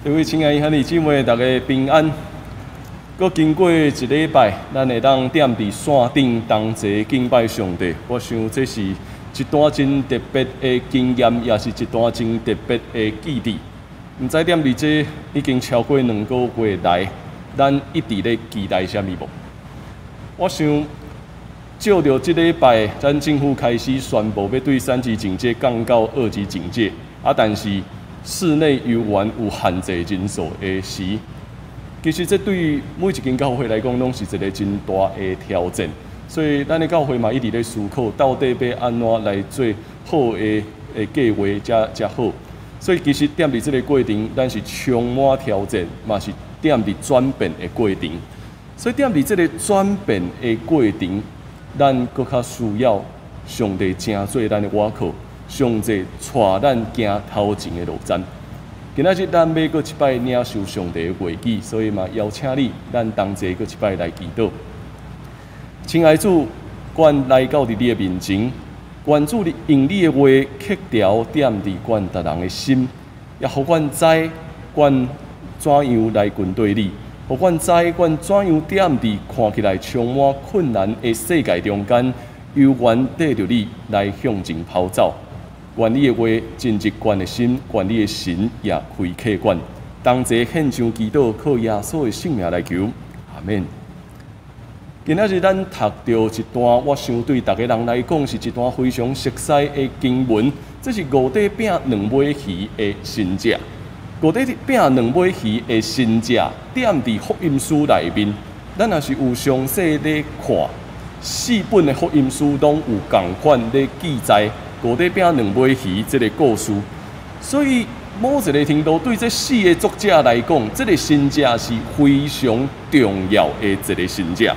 各位亲爱的兄弟姊妹，大家平安。搁经过一礼拜，咱会当踮伫山顶同齐敬拜上帝。我想这是一段真特别的经验，也是一段真特别的记忆。毋知踮伫这已经超过2个月来，咱一直咧期待啥物无？我想，照着这礼拜，咱政府开始宣布要对3级警戒降到2级警戒，但是室内游玩有限制人数的时，其实这对于每一间教会来讲，拢是一个真大的挑战。所以，咱的教会嘛一直咧思考，到底要安怎来做好的计划才好。所以，其实踮伫这个过程，咱是充满挑战，嘛是踮伫转变的过程。所以，踮伫这个转变的过程，咱搁较需要上帝正做咱的倚靠。上帝带咱行头前的路站。今仔日咱要搁一摆领受上帝的话语，所以嘛邀请你，咱同齐搁一摆来祈祷。亲爱的主，愿来到伫你的面前，愿主用你的话刻条点伫阮逐人的心，也互阮知，阮怎样来跟对你，互阮知，阮怎样点伫看起来充满困难的世界中间，有缘缀着你来向前跑走。愿你的话进入阮的心，愿你的神也开启阮。同齐献上祈祷，靠耶稣的性命来求，阿免。今仔日咱读到一段，我想对大家人来讲是一段非常熟悉的经文。这是5块饼2尾鱼的神迹。5块饼2尾鱼的神迹，点伫福音书内面，咱也是有详细咧看4本的福音书，拢有共款咧记载。5块饼2尾鱼这个故事，所以某一个程度对这4个作者来讲，这个神迹是非常重要的一个神迹。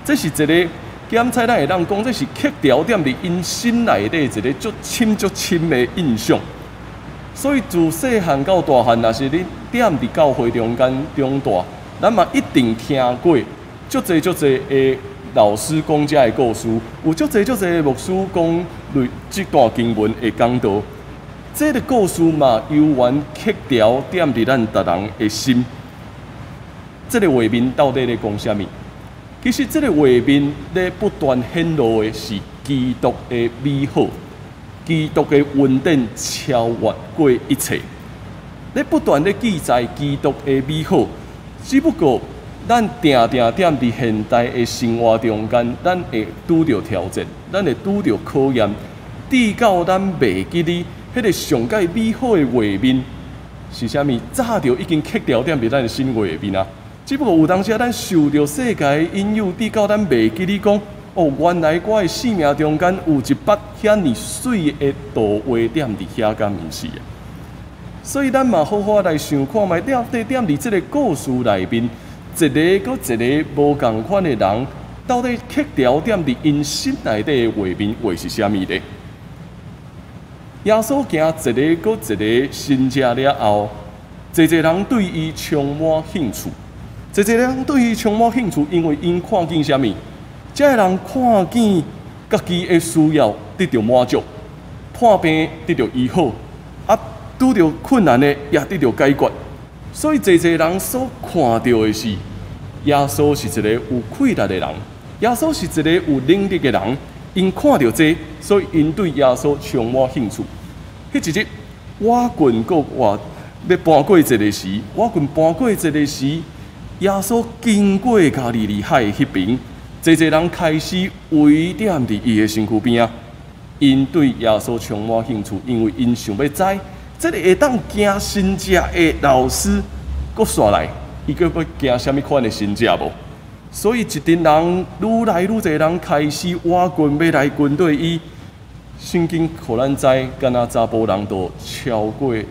这是一个检测，咱会当讲，这是刻条点伫因心内底一个足深的印象。所以自细汉到大汉，若是你点伫教会中间长大，咱嘛一定听过足侪的老师讲遮的故事，有足侪的牧师讲这段经文的讲道。这个故事嘛，由缘刻条点伫咱逐人的心。这个画面到底咧讲啥物？其实这个画面咧不断显露的是基督的美好，基督的恩典超越过一切。咧不断咧记载基督的美好，只不过咱定点伫现代的生活中间，咱会拄着挑战，咱会拄着考验，直到咱袂记哩迄个上界美好的画面是啥物？早就已经刻条点伫咱的心画面啊！只不过有当时咱受着世界的引诱，直到咱袂记哩讲，哦，原来我的生命中间有一笔遐尼水的图画点伫遐，敢毋是啊？所以咱嘛好好来想看觅，点伫这个故事内面。一个搁一个无共款的人，到底刻条点伫因心内底的画面会是啥物呢？耶稣行一个搁一个神迹了后，侪人对伊充满兴趣。侪人对伊充满兴趣，因为因看见啥物？这个人看见家己的需要得到满足，破病得到医好，拄着困难的也得到解决。所以，侪人所看到的是，耶稣是一个有气力的人，耶稣是一个有能力的人。因看到这，所以因对耶稣充满兴趣。迄一日，我棍搁要搬过一个时，我棍搬过一个时，耶稣经过加利利海迄边，侪人开始围点伫伊的身躯边啊。因对耶稣充满兴趣，因为因想要知。这个会当行神迹的老师，搁煞来，伊搁要行啥物款的神迹无？所以一群人愈来愈侪人开始挖棍要来跟对伊。圣经互咱知，敢若查甫人都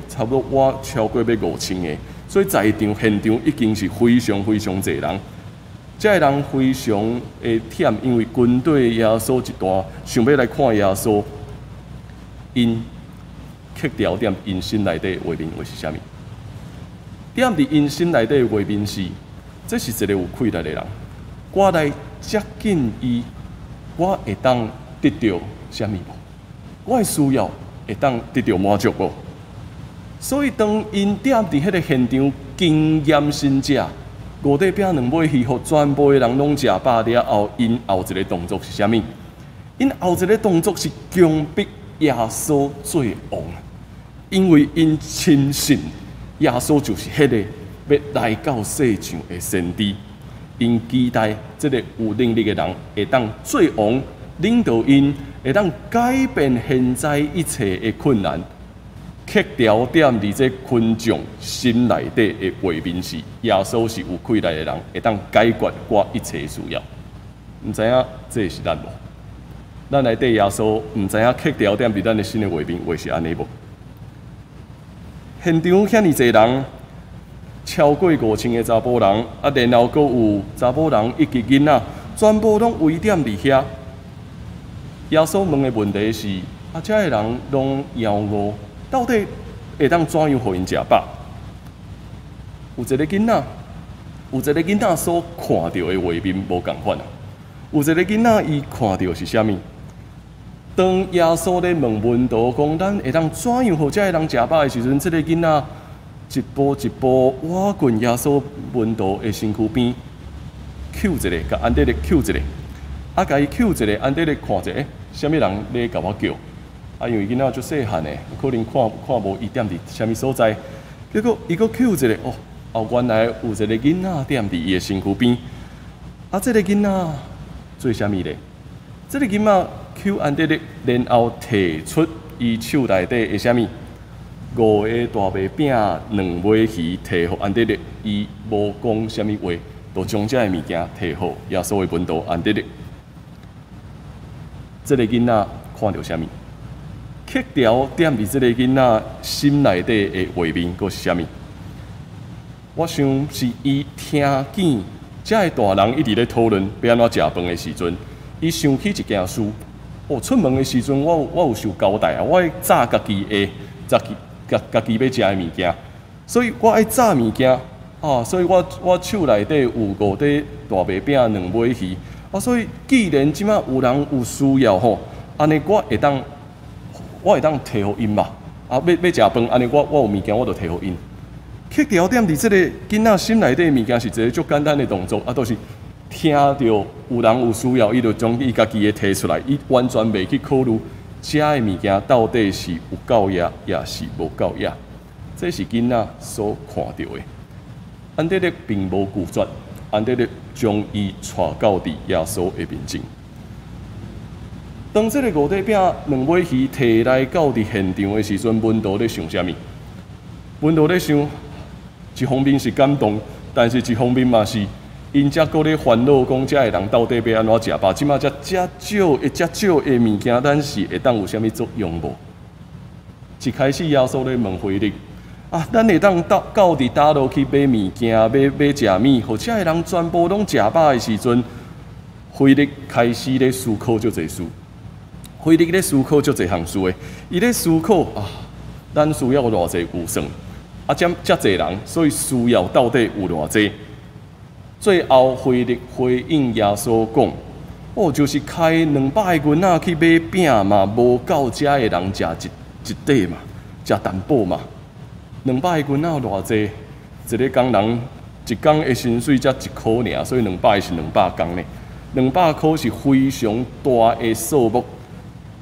差不多挖超过要5000个，所以在场现场已经是非常侪人。这个人非常的忝，因为跟对耶稣一段，想要来看耶稣，因。刻条点因心内底的画面会是啥物？点伫因心内底的画面是，这是一个有气力的人。我来接近伊，我会当得到啥物无？我的需要会当得到满足无？所以当因踮伫迄个现场经验新者，五块饼两尾鱼，互全部的人拢食饱了后，因后一个动作是啥物？因后一个动作是强迫耶稣做王，因为因亲信耶稣就是迄个要来到世上的先知。因期待这个有能力的人会当做王，领导因会当改变现在一切的困难，克调点伫这群众心内底的画面是耶稣是有气力的人，会当解决我一切需要。唔知影这是咱无？咱来对耶稣唔知影克调点伫咱的心的画面，会是安尼无？现场遐尼侪人。超过5000个查甫人，啊，然后阁有查甫人以及囡仔，全部拢围点伫遐。耶稣问的问题是：啊，遮个人拢枵饿，到底会当怎样互因食饱？有一个囡仔所看到的画面无共款啊。有一个囡仔伊看到是啥物？当耶稣咧问门徒讲，咱会当怎样互遮个人食饱的时阵，这个囡仔。一步一步挖滚耶稣门徒的身躯边，扣一个，甲安德烈扣一个，啊，甲伊扣一个，安德烈看者，啥物人咧甲我叫？啊，因为囡仔足细汉的，可能看无伊踮伫啥物所在，结果伊佫扣一个，哦，原来有一个囡仔踮伫伊的身躯边，啊，这个囡仔做啥物咧？这个囡仔扣安德烈，然后摕出伊手内底的啥物？5个大麦饼、2尾鱼摕互安德烈，伊无讲啥物话，就将这个物件摕互耶稣的门徒安德烈。这个囡仔看到啥物？刻条点伫这个囡仔心内底的画面，佫是啥物？我想是伊听见这个大人一直咧讨论要安怎食饭的时阵，伊想起一件事。出门的时阵，我有受交代啊，我爱炸家己的，家己要食的物件，所以我爱炸物件啊，所以我手内底有5块大麦饼、2尾鱼啊，所以既然即马有人有需要吼，安尼我会当摕互因嘛，啊要食饭，安尼我有物件我就摕互因。刻条点伫即个囡仔心内底的物件是一个足简单的动作啊，都是听到有人有需要，伊就将伊家己的摕出来，伊完全袂去考虑。食的物件到底是有够野，也是无够野，这是囡仔所看到的。安德烈并无拒绝，安德烈将伊带到伫耶稣的面前。当这个5块饼、2尾鱼摕来到伫现场的时阵，门徒咧想啥物？门徒咧想，一方面是感动，但是一方面嘛是。因则搁咧烦恼，讲遮个人到底要安怎食饱？即马遮少的物件，咱是会当有啥物作用无？一开始耶稣咧问腓力啊，咱会当到伫倒落去买物件、买食物，或遮个人全部拢食饱的时阵，腓力开始咧思考足侪事。腓力咧思考足侪项事的，伊咧思考啊，咱需要偌济有算？啊，遮侪人，所以需要到底有偌济？最后，腓力回应耶稣讲：“就是开200个银仔去买饼嘛，无够遮的人食一块嘛，食淡薄嘛。200个银仔偌济？一个工人一工的薪水才1箍尔，所以200是200工呢。200箍是非常大的数目，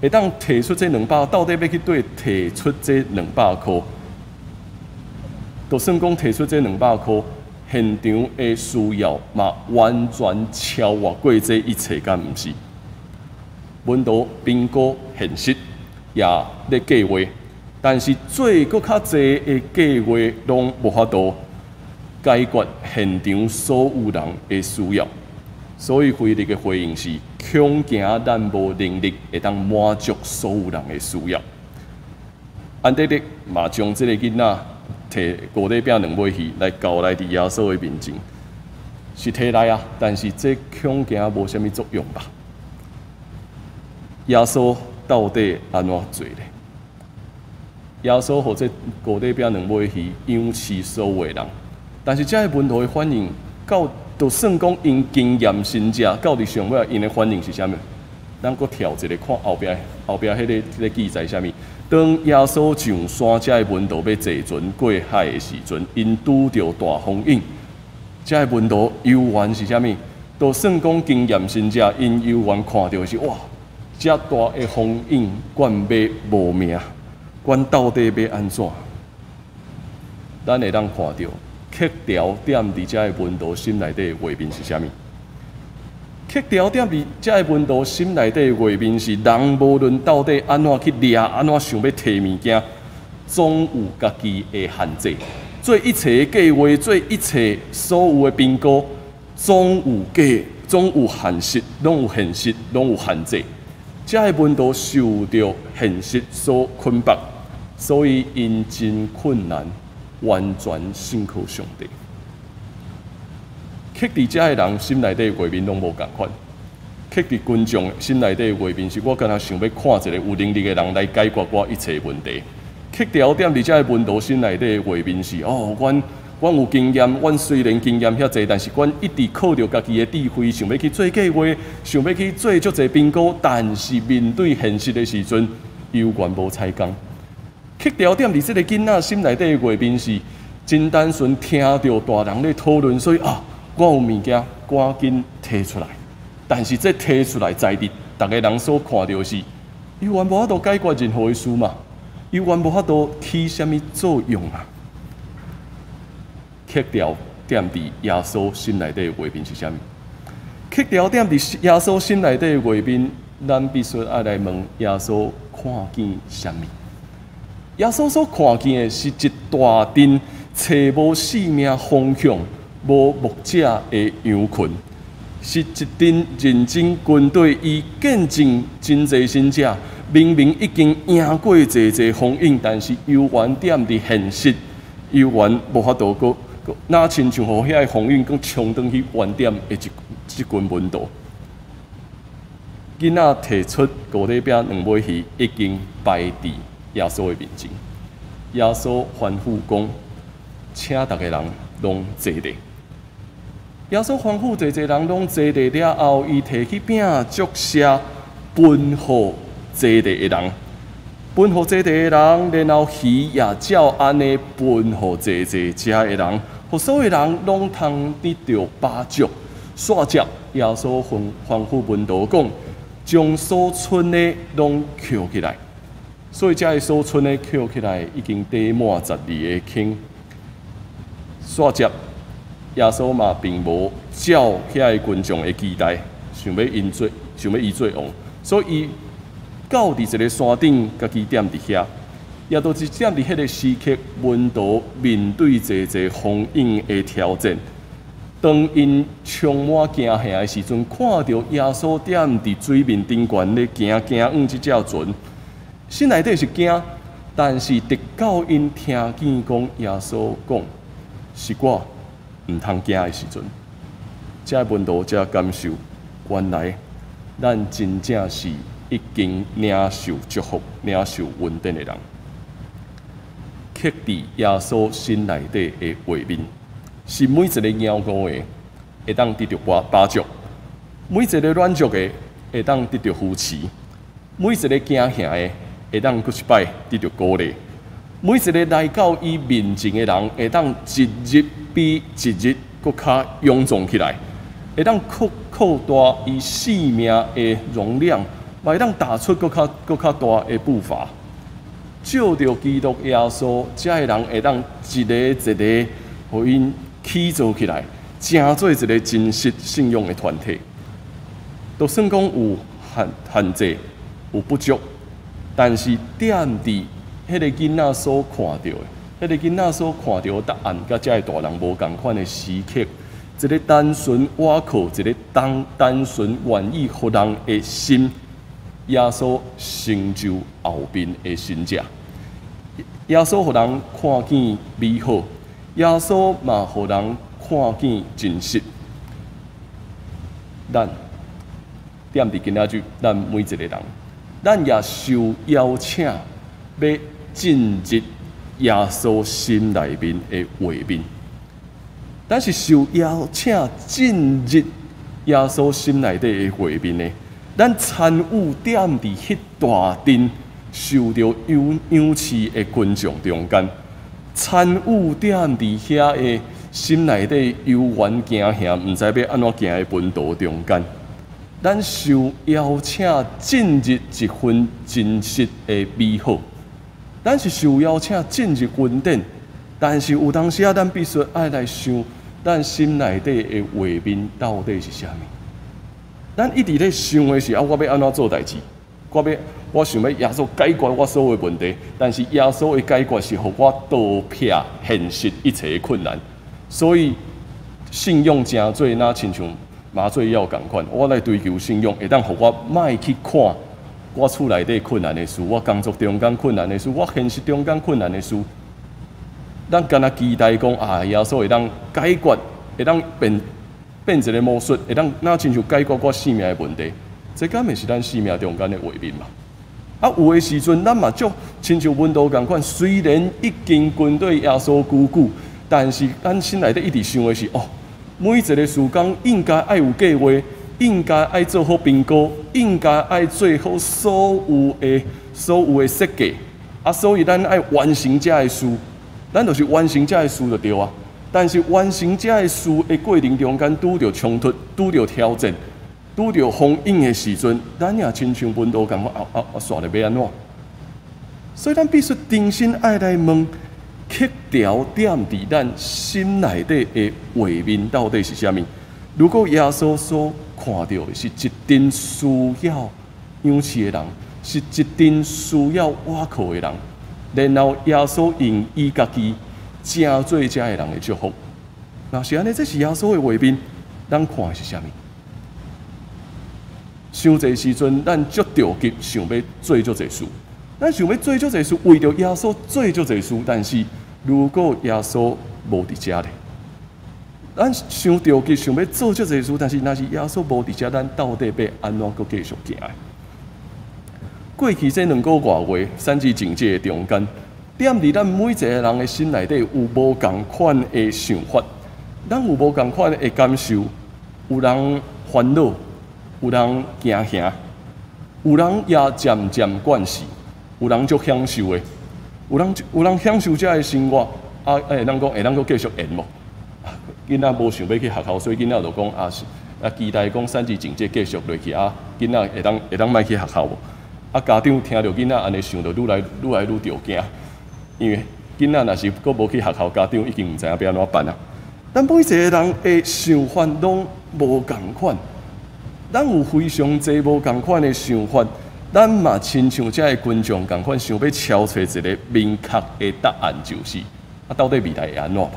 会当摕出这200，到底要去对摕出这200箍？就算讲摕出这200箍。”现场的需要嘛，完全超越过这一切，敢毋是？门徒评估现实，也咧计划，但是做搁较侪的计划，拢无法度解决现场所有人的需要。所以腓力的回应是：恐惊咱无能力会当满足所有人的需要。安德烈嘛，将这个囡仔。摕5块饼、2尾鱼来交来伫耶稣的面前，是摕来啊，但是这恐惊无啥物作用吧？耶稣到底安怎做咧？耶稣互这5块饼、2尾鱼养饲所有的人，但是这个门徒的反应，到就算讲因经验深者，到伫上尾因的反应是啥物？咱搁跳一个看后壁迄个记载啥物？当耶稣上山，这个门徒要坐船过海的时阵，因拄着大风涌，这个门徒游玩是啥物？就算讲经验深者，因游玩看到是哇，这大的风涌，管要无命，管到底要安怎？咱会当看到，刻条点伫这个门徒心内底的画面是啥物？刻条点伫这个门徒心内底的画面是：人无论到底安怎去掠，安怎想要摕物件，总有家己的限制。做一切的计划，做一切所有的评估，总有限制，拢有现实，拢有限制。这个门徒受到现实所捆绑，所以因真困难，完全信靠上帝。刻伫遮个人心内底的画面拢无共款，刻伫群众心内底的画面是我敢若想要看一个有能力的人来解决我一切问题。刻条点伫遮个门徒心内底的画面是哦，阮有经验，阮虽然经验遐济，但是阮一直靠着家己的智慧，想要去做计划，想要去做足侪评估，但是面对现实的时阵，犹原无采工。刻条点伫即个囡仔心内底的画面是真单纯，听到大人咧讨论，所以啊。我有物件赶紧摕出来，但是这摕出来在地，大家人所看到是，伊原无法度解决任何的事嘛，伊原无法度起什么作用啊？刻条点伫耶稣心内底的画面是啥物？刻条点伫耶稣心内底的画面，咱必须爱来问耶稣看见啥物？耶稣所看见的是一大阵找无生命方向。无牧者的羊群，是一阵认真军队，伊见证真侪神者，明明已经赢过侪风涌，但是犹原点伫现实，犹原无法度个，哪亲像互遐个风涌，佮冲转去原点的一群门徒。囡仔提出高底饼2尾鱼，已经摆伫耶稣的面前。耶稣吩咐讲，请逐个人拢坐地。耶稣吩咐侪人拢坐地了后，伊摕起饼祝谢，分互坐地的人，分互坐地的人，然后鱼也照安尼分互坐食的人，互所有人拢通得到饱足。煞接耶稣吩咐门徒讲，将所剩的拢捡起来。所以这所剩的捡起来已经堆满12个坑。煞接。耶稣嘛，并无照遐个群众的期待，想要伊做王，所以伊到伫一个山顶，家己踮伫遐，也都是踮伫迄个时刻，门徒面对侪风涌的挑战。当因充满惊吓的时阵，看到耶稣踮伫水面顶悬咧行往即只船，心内底是惊，但是直到因听见讲耶稣讲是我。唔通惊的时阵，这门徒才感受，原来咱真正是已经领受祝福、领受恩典的人。刻伫耶稣心内底的画面，是每一个鸟งู的会当得到饱足，每一个软弱的会当得到扶持，每一个惊吓的会当搁一摆得到鼓励。每一个来到伊面前的人，会当一日比一日搁较勇壮起来，会当扩大伊生命的容量，会当打出搁较大的步伐。照着基督耶稣，这个人会当一个，互因起造起来，成做一个真实信用的团体。就算讲有限制、有不足，但是点伫迄个囡仔所看到的，迄个囡仔所看到的答案，甲遮个大人无共款的时刻，一个单纯倚靠，一个单纯愿意互人的心，耶稣成就后面的神者。耶稣互人看见美好，耶稣嘛互人看见真实。咱点伫今仔日，咱每一个人，咱也受邀请要进入耶稣心内面的画面，咱是受邀请进入耶稣心内底的画面呢。咱参与点伫迄大阵受到养刺的群众中间，参与踮伫遐的心内底悠远惊吓，毋知要安怎行的分道中间，咱受邀请进入一份真实的美好。咱是受邀请进入恩典，但是有当时啊，咱必须爱来想，咱心内底的画面到底是啥物？咱一直咧想的是啊，我要安怎做代志？我想要耶稣解决我所有的问题，但是耶稣的解决是互我躲避现实一切的困难，所以信用真做那亲像麻醉药共款，我来追求信用，会当互我莫去看我厝内底困难的事，我工作中间困难的事，我现实中间困难的事，咱敢若期待讲啊，耶稣会当解决，会当变一个魔术，会当那亲像解决我生命的问题，这敢会是咱生命中间的画面嘛？啊，有的时阵，咱嘛就亲像温度共款，虽然已经跟对耶稣久久，但是咱心内底一直想的是，哦，每一个事工应该爱有计划，应该爱做好评估，应该爱做好所有的设计，啊，所以咱爱完成这个事，咱就是完成这个事就对啊。但是完成这个事的过程中间，拄着冲突，拄着挑战。拄着风影的时阵，咱也亲像温度咁煞咧要安怎？所以咱必须重新爱来问，刻条点伫咱心内底的画面到底是啥物？如果耶稣所看到的是一定需要养刺的人，是一定需要倚靠的人，然后耶稣用伊家己正做这个人的祝福，那是安尼，这是耶稣的画面，咱看的是啥物？伤济时阵，咱足着急，想要做足济事。咱想要做足济事，为着耶稣做足济事。但是如果耶稣无伫遮咧，咱想着急，想要做足济事，但是若是耶稣无伫遮，咱到底要安怎阁继续行？过去这2个多月，三级警戒的中间，踮伫咱每一个人的心内底有无共款的想法，咱有无共款的感受，有人烦恼。有人惊吓，有人也渐渐惯势，有人足享受的，有人享受这个生活，啊，会当阁继续演无？囡仔无想要去学校，所以囡仔就讲期待讲3级警戒继续落去啊，囡仔会当莫去学校无？啊，家长听到囡仔安尼想，就愈来愈着惊，因为囡仔若是阁无去学校，家长已经毋知影要安怎办啊。咱每一个人的想法拢无共款。咱有非常侪无共款的想法，咱嘛亲像这个群众共款，想要敲找一个明确的答案，就是啊，到底未来会安怎无？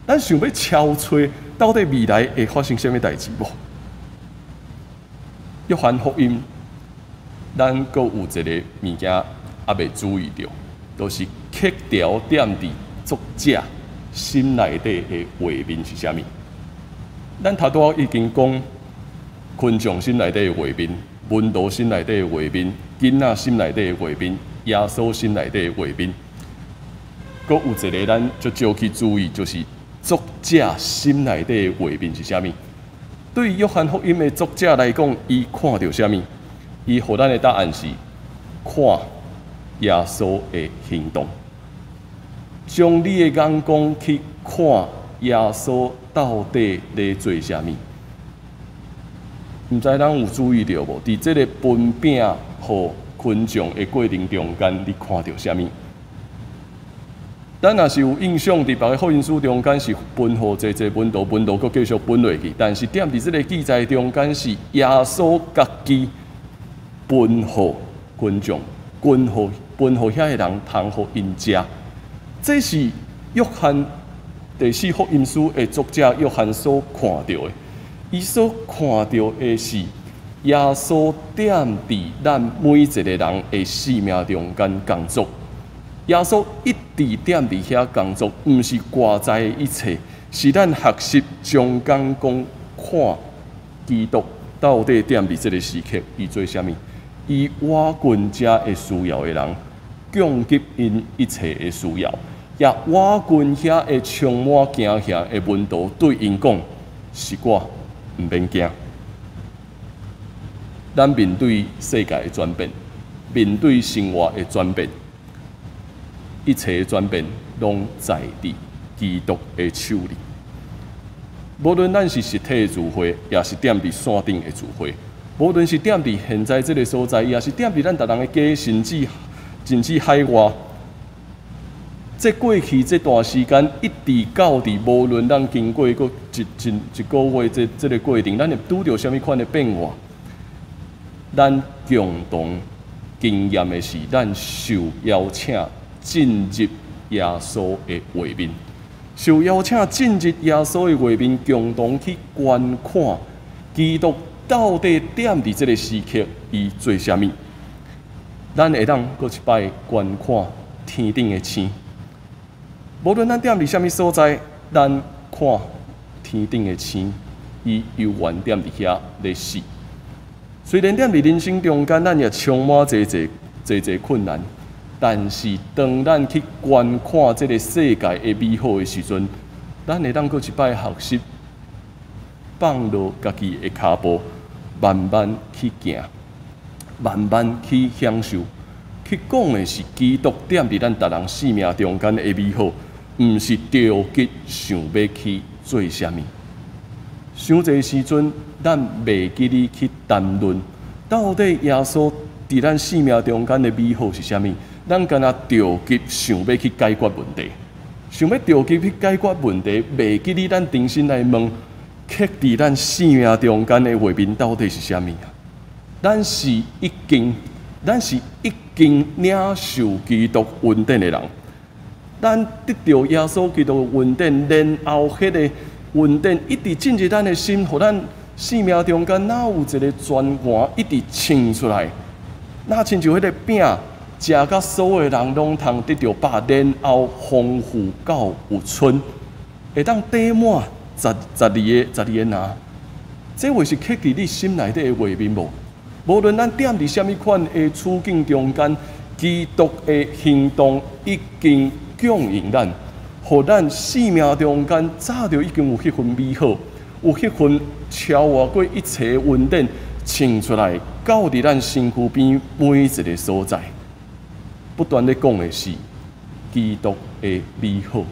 咱想要敲找到底未来会发生什么代志无？约翰福音，咱阁有一个物件还未注意到，就是刻条点伫作者心内底的画面是啥物？咱头拄已经讲。群众心内底的画面，文道心内底的画面，囡仔心内底的画面，耶稣心内底的画面，阁有一个咱就少去注意，就是作者心内底的画面是啥物？对约翰福音的作者来讲，伊看到啥物？伊互咱的答案是看耶稣的行动，将你的眼光去看耶稣到底在做啥物？毋知咱有注意到无？伫这个分饼互群众的过程中间，你看到啥物？咱若是有印象，伫别个福音书中间是分互这文道，阁继续分落去。但是踮伫这个记载中间是耶稣家己分互群众，分互遐个人通互因食。这是约翰第4福音书的作者约翰所看到的。伊所看到的是耶稣踮伫咱每一个人的生命中间工作。耶稣一直踮伫遐工作，毋是外在的一切，是咱学习中间讲看基督到底踮伫这个时刻，伊做啥物？伊瓦群遮的需要的人，供给因一切的需要，也瓦群遐的充满惊吓的温度，对因讲是我。毋免惊，咱面对世界的转变，面对生活的转变，一切转变拢在伫基督的手里。无论咱是实体的聚会，也是踮伫线顶的聚会，无论是踮伫现在这个所在，也是踮伫咱逐人的家，甚至海外。这过去这段时间，一直到伫无论咱经过个一个月这个过程，咱会拄着什么款的变化？咱共同经验的是，咱受邀请进入耶稣的画面，受邀请进入耶稣的画面，共同去观看基督到底踮伫这个时刻伊做啥物？咱会当搁一摆观看天顶的星。无论咱踮伫什么所在，咱看天顶的星，伊悠远踮伫遐咧死。虽然踮伫人生中间，咱也充满侪困难，但是当咱去观看这个世界的美好的时阵，咱会当搁一摆学习，放落家己的脚步，慢慢去行，慢慢去享受。去讲的是基督踮伫咱逐人生命中间的美好。毋是着急想要去做啥物，伤侪时阵，咱袂记哩去谈论到底耶稣伫咱生命中间的美好是啥物。咱敢若着急想要去解决问题，想要着急去解决问题，袂记哩咱重新来问，刻伫咱生命中间的画面到底是啥物啊？咱是已经领受基督恩典的人。咱得到耶稣基督的恩典，然后迄个恩典一直进入咱的心，互咱生命中间哪有一个泉源一直冲出来，那亲像迄个饼，食甲所有人拢通得到饱，然后丰富到有剩，会当底满12个拿。这话是刻伫你心内底的画面无？无论咱踮伫什么款的处境中间，基督的行动已经供应咱，互咱生命中间早就已经有迄份美好，有迄份超越过一切恩典冲出来，到伫咱身躯边每一个所在，不断咧讲的是基督的美好。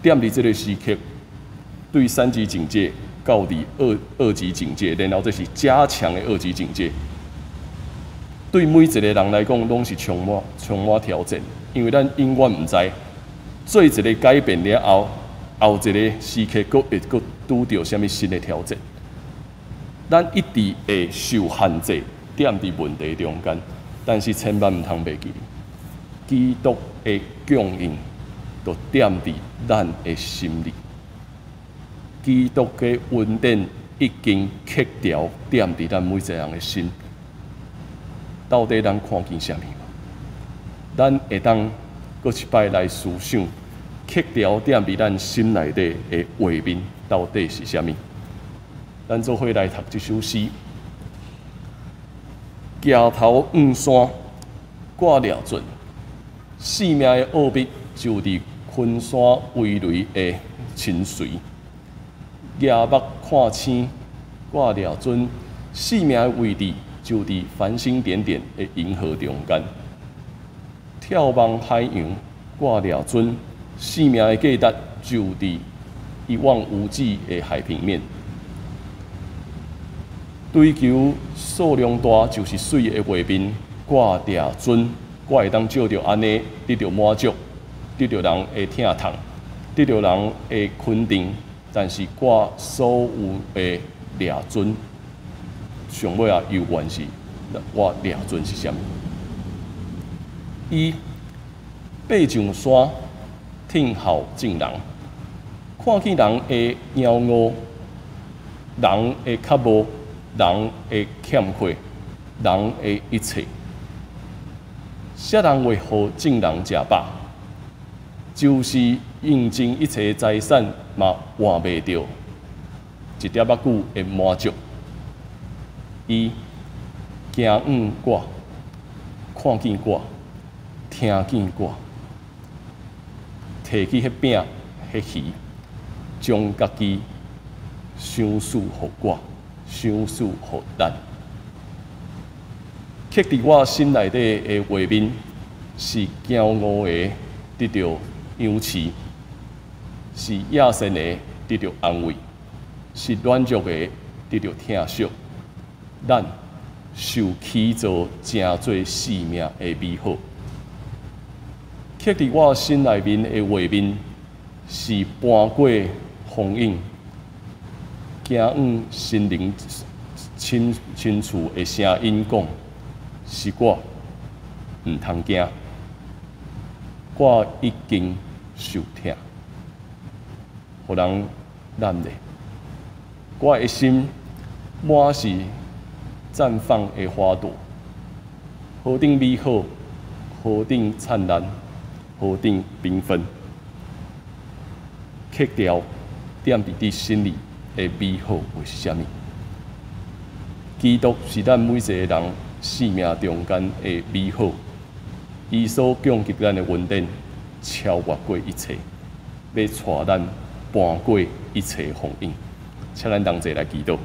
踮伫这个时刻，对3级警戒到伫2级警戒，然后这是加强的2级警戒。对每一个人来讲，拢是充满挑战。因为咱永远毋知做一个改变了后，后一个时刻会拄到什么新的挑战。咱一直会受限制，踮伫问题中间，但是千万毋通袂记，基督的供应就踮伫咱的心里。基督的恩典已经刻条踮伫咱每一个人的心。到底咱看见啥物？咱会当搁一摆来思想，刻条踮伫咱心内底的画面到底是啥物？咱做伙来读这首诗：举头望山，挂了准，生命的奥秘就伫昆山葳蕤的深邃；举目看星，挂了准，生命的位置就伫繁星点点的银河中间。眺望海洋，挂了准，生命的价值就伫一望无际的海平面。追求数量大就是水的画面，挂了准，我会当照着安尼得到满足，得到人的疼痛，得到人的肯定。但是我所有的了准，上尾啊，又原是我了准是啥物？一爬上山，听候众人，看见人的骄傲，人的较无，人的欠缺，人的一切，啥人会互众人食饱？就是用尽一切财产嘛换袂着一粒仔久的满足。伊行远我，看见我，听见我，摕起迄饼、迄鱼，将家己赏赐互我，赏赐互咱。刻伫我心内底的画面，是骄傲的得到扬起，是野生的得到安慰，是软弱的得到疼惜。咱受起造成做生命的美好。刻伫我心内面的画面，是搬过风影，行往心灵深处的声音讲。是我毋通惊，我已经受疼，互人难咧。我的心满是绽放的花朵，何等美好，何等灿烂，何等缤纷。刻条点伫你心里的美好为是啥物？基督是咱每一个人生命中间的美好，伊所降给咱的恩典，超越过一切，要带咱搬过一切风影。请咱同齐来祈祷。